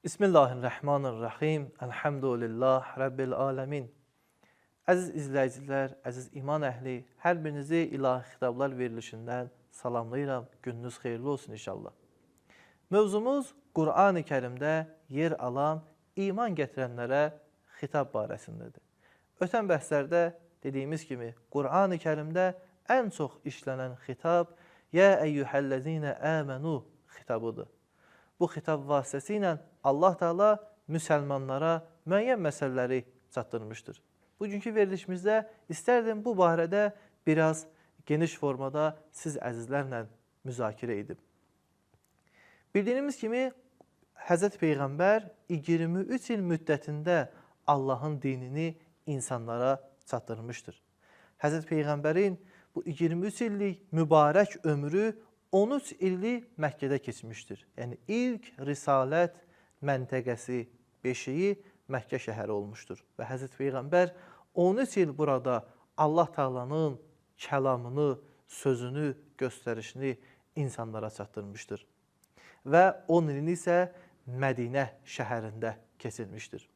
Bismillahirrahmanirrahim. Elhamdülillah Rabbil alemin. Əziz izləyicilər, əziz iman əhli, hər birinizi ilahi xitablar verilişindən salamlayıram. Gününüz xeyirli olsun inşallah. Mövzumuz Qur'an-ı Kərimdə yer alan iman gətirənlərə xitab barəsindədir. Ötən bəhslərdə dediyimiz kimi Qur'an-ı Kərimdə ən çox işlənən xitab Yə əyyuhəl-ləzinə əmənu xitabıdır. Bu xitab vasitəsilə Allah Teala müsəlmanlara müəyyən məsələləri çatdırmışdır. Bugünkü verilişimizdə istərdim bu barədə biraz geniş formada siz əzizlərlə müzakirə edib. Bildiyimiz kimi Həzrət Peyğəmbər 23 il müddətində Allahın dinini insanlara çatdırmışdır. Həzrət Peyğəmbərin bu 23 illik mübarək ömrü 13 illik Məkkədə keçmişdir. Yəni ilk risalət məntəqəsi, beşiyi Məkkə şəhəri olmuşdur. Və Həzrət Peyğəmbər 13 il burada Allah Taala'nın kəlamını, sözünü, göstərişini insanlara çatdırmışdır. Və 10 ilini isə Mədinə şəhərində keçirmişdir.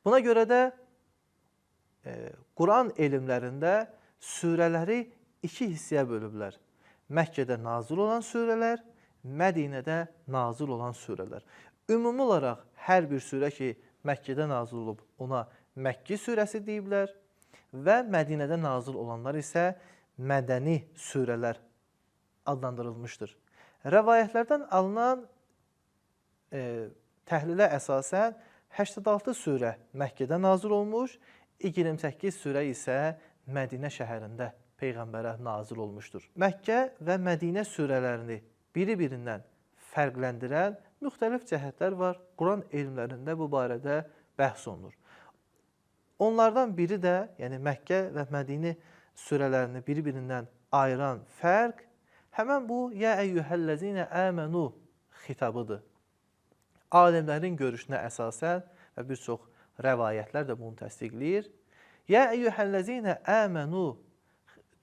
Buna görə də Quran elmlərində surələri iki hissəyə bölüblər. Məkkədə nazil olan surələr, Mədinədə nazil olan surələr. Ümumi olaraq hər bir surə ki, Məkkədə nazil olub, ona Məkki surəsi deyiblər və Mədinədə nazil olanlar isə mədəni surələr adlandırılmışdır. Rəvayətlərdən alınan təhlilə əsasən 86 surə Məkkədə nazil olmuş, 28 surə isə Mədinə şəhərində Peyğəmbərə nazil olmuşdur. Məkkə və Mədinə surələrini biri-birindən fərqləndirən müxtəlif cəhətlər var. Quran elmlərində bu barədə bəhs olunur. Onlardan biri də, yəni Məkkə və Mədinə surələrini biri-birindən ayıran fərq həmən bu Yə əyyuhəl-ləzinə əmənu xitabıdır. Alimlərin görüşünə əsasən və bir çox rəvayətlər də bunu təsdiqləyir. Yə əyyuhəl-ləzinə əmənu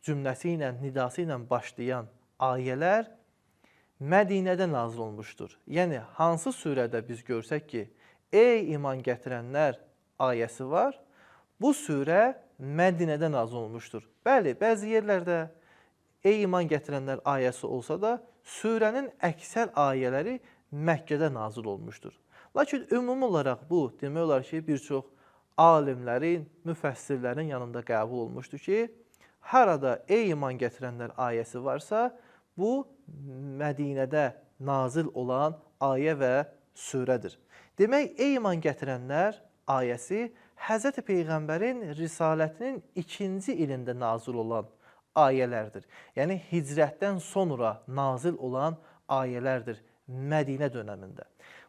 cümləsi ilə, nidası ilə başlayan ayələr Mədinədə nazil olmuşdur. Yəni, hansı surədə biz görsək ki, ey iman gətirənlər ayəsi var, bu surə Mədinədə nazil olmuşdur. Bəli, bəzi yerlərdə ey iman gətirənlər ayəsi olsa da, surənin əksər ayələri Məkkədə nazil olmuşdur. Lakin ümumi olaraq bu, demək olar ki, bir çox alimlərin, müfəssirlərin yanında qəbul olmuşdur ki, harada ey iman gətirənlər ayəsi varsa, bu Mədinədə nazil olan ayə və surədir. Demək, ey iman gətirənlər ayəsi Həzrət Peyğəmbərin risalətinin 2-ci ilində nazil olan ayələrdir. Yəni, hicrətdən sonra nazil olan ayələrdir Mədinə dönəmində.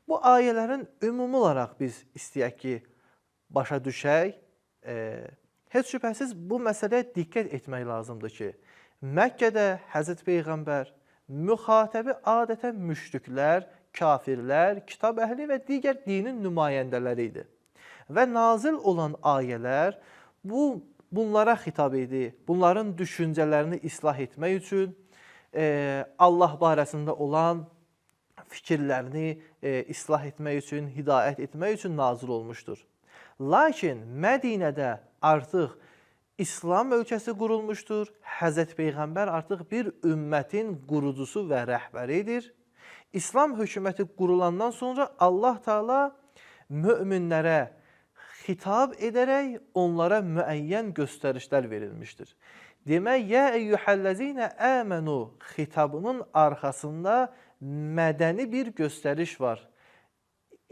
Bu ayələrin ümumi olaraq biz istəyək ki, başa düşək, heç şübhəsiz bu məsələyə diqqət etmək lazımdır ki, Məkkədə Həzrət Peyğəmbər müxatəbi adətən müşriklər, kafirlər, kitab əhli və digər dinin nümayəndələri idi. Və nazil olan ayələr bunlara xitab idi. Bunların düşüncələrini islah etmək üçün, Allah barəsində olan fikirlərini islah etmək üçün, hidayət etmək üçün nazil olmuşdur. Lakin Mədinədə artıq İslam ölkəsi qurulmuşdur. Həzrət Peyğəmbər artıq bir ümmətin qurucusu və rəhbəridir. İslam hökuməti qurulandan sonra Allah Teala möminlərə xitab edərək onlara müəyyən göstərişlər verilmişdir. Demək, Yə əyyuhəl-ləzinə əmənu xitabının arxasında mədəni bir göstəriş var.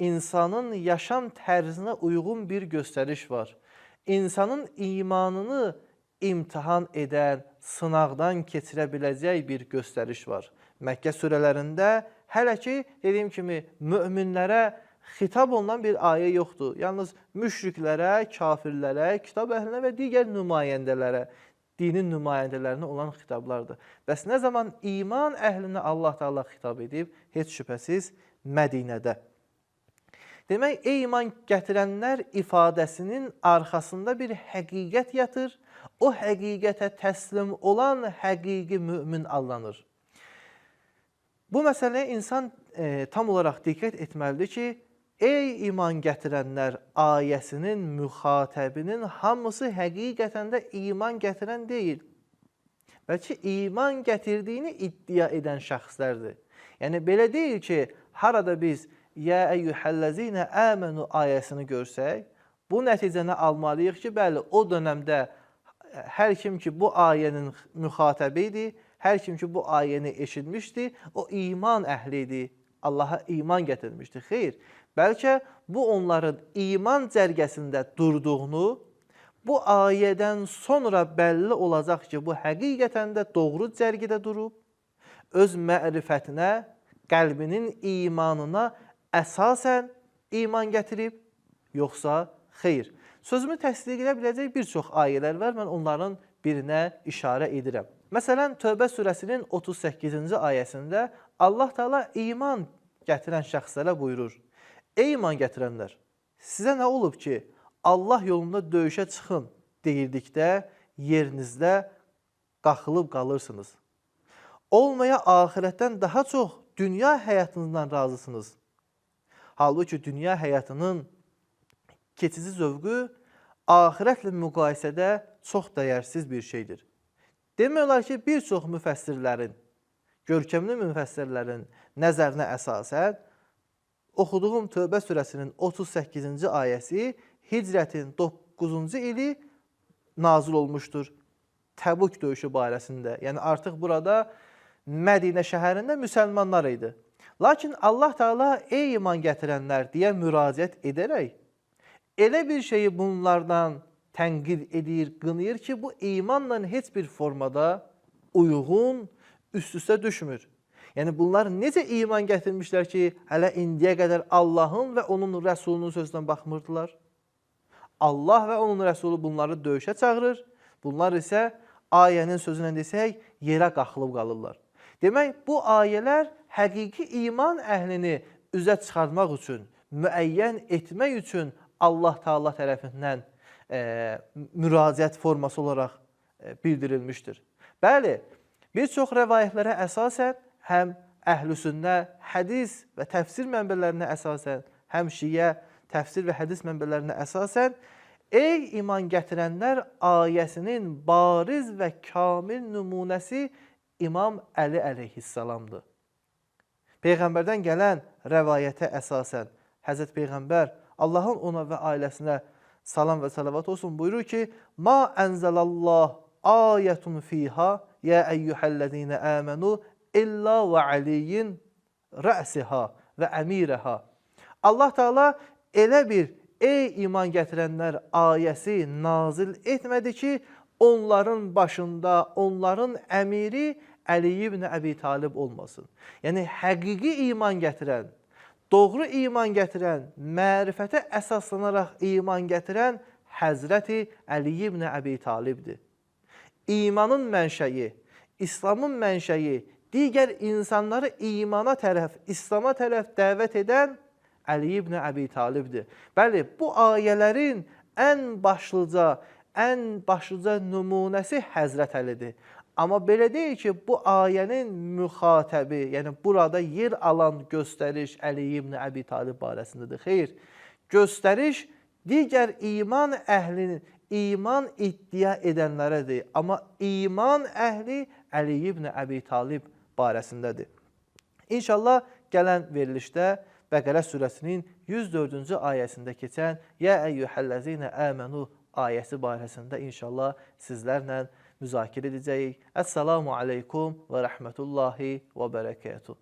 İnsanın yaşam tərzinə uyğun bir göstəriş var. İnsanın imanını imtihan edən, sınaqdan keçirə biləcək bir göstəriş var. Məkkə surələrində hələ ki, dediyim kimi, möminlərə xitab olunan bir ayə yoxdur. Yalnız müşriklərə, kafirlərə, kitab əhlinə və digər nümayəndələrə, dinin nümayəndələrinə olan xitablardır. Bəs nə zaman iman əhlinə Allah Teala xitab edib? Heç şübhəsiz Mədinədə. Demək, ey iman gətirənlər ifadəsinin arxasında bir həqiqət yatır. O həqiqətə təslim olan həqiqi mümin allanır. Bu məsələyə insan tam olaraq diqqət etməlidir ki, ey iman gətirənlər ayəsinin müxatəbinin hamısı həqiqətən də iman gətirən deyil. Bəlkə iman gətirdiyini iddia edən şəxslərdir. Yəni, belə deyil ki, harada biz Yə əyyuhəl-ləzinə əmənu ayəsini görsək, bu nəticəni almalıyıq ki, bəli, o dönəmdə hər kim ki, bu ayənin müxatəbi idi, hər kim ki, bu ayəni eşitmişdi, o iman əhli idi, Allaha iman gətirmişdi. Xeyr, bəlkə bu onların iman cərgəsində durduğunu, bu ayədən sonra bəlli olacaq ki, bu həqiqətən də doğru cərgidə durub, öz mərifətinə, qəlbinin imanına əsasən iman gətirib, yoxsa xeyr. Sözümü təsdiq edə biləcək bir çox ayələr var, mən onların birinə işarə edirəm. Məsələn, Tövbə surəsinin 38-ci ayəsində Allah Teala iman gətirən şəxslərə buyurur. Ey iman gətirənlər, sizə nə olub ki, Allah yolunda döyüşə çıxın deyildikdə yerinizdə qaxılıb qalırsınız. Olmaya axirətdən daha çox dünya həyatınızdan razısınız. Halbuki dünya həyatının keçici zövqü axirətlə müqayisədə çox dəyərsiz bir şeydir. Demək olar ki, bir çox müfəssirlərin, görkəmli müfəssirlərin nəzərinə əsasən, oxuduğum Tövbə surəsinin 38-ci ayəsi Hicrətin 9-cu ili nazil olmuşdur. Təbuk döyüşü barəsində. Yəni, artıq burada Mədinə şəhərində müsəlmanlar idi. Lakin Allah Teala ey iman gətirənlər deyə müraciət edərək, elə bir şeyi bunlardan tənqid edir, qınayır ki, bu imanla heç bir formada uyğun, üst-üstə düşmür. Yəni, bunlar necə iman gətirmişlər ki, hələ indiyə qədər Allahın və onun rəsulunun sözündən baxmırdılar? Allah və onun rəsulu bunları döyüşə çağırır, bunlar isə ayənin sözünə desək, yerə qaxılıb qalırlar. Demək, bu ayələr həqiqi iman əhlini üzə çıxartmaq üçün, müəyyən etmək üçün Allah Teala tərəfindən müraciət forması olaraq bildirilmişdir. Bəli, bir çox rəvayətlərə əsasən, həm əhlüsünnə, hədis və təfsir mənbələrinə əsasən, həm şiyə, təfsir və hədis mənbələrinə əsasən, ey iman gətirənlər ayəsinin bariz və kamil nümunəsi İmam Əli əleyhissalamdır. Peyğəmbərdən gələn rəvayətə əsasən, Həzrət Peyğəmbər Allahın ona və ailəsinə salam və salavat olsun buyurur ki, Ma ənzəlallah ayətun fiha yə əyyuhəl-ləzinə əmənu illa və aliyyin rəsiha və əmirəha. Allah Teala elə bir ey iman gətirənlər ayəsi nazil etmədi ki, onların başında, onların əmiri Əli ibn Əbi Talib olmasın. Yəni, həqiqi iman gətirən, doğru iman gətirən, mərifətə əsaslanaraq iman gətirən Həzrəti Əli ibn Əbi Talibdir. İmanın mənşəyi, İslamın mənşəyi, digər insanları imana tərəf, İslama tərəf dəvət edən Əli ibn Əbi Talibdir. Bəli, bu ayələrin ən başlıca nümunəsi Həzrət Əlidir. Amma belə deyil ki, bu ayənin müxatəbi, yəni burada yer alan göstəriş Əli ibn Əbi Talib barəsindədir. Xeyr, göstəriş digər iman əhlinin, iman iddia edənlərədir. Amma iman əhli Əli ibn Əbi Talib barəsindədir. İnşallah gələn verilişdə Bəqərə surəsinin 104-cü ayəsində keçən Yə əyyuhəl-ləzinə əmənu ayəsi barəsində inşallah sizlərlə müzakirə edəcəyik. Əssalamu aleykum və rəhmətullahi və bərəkətuhu.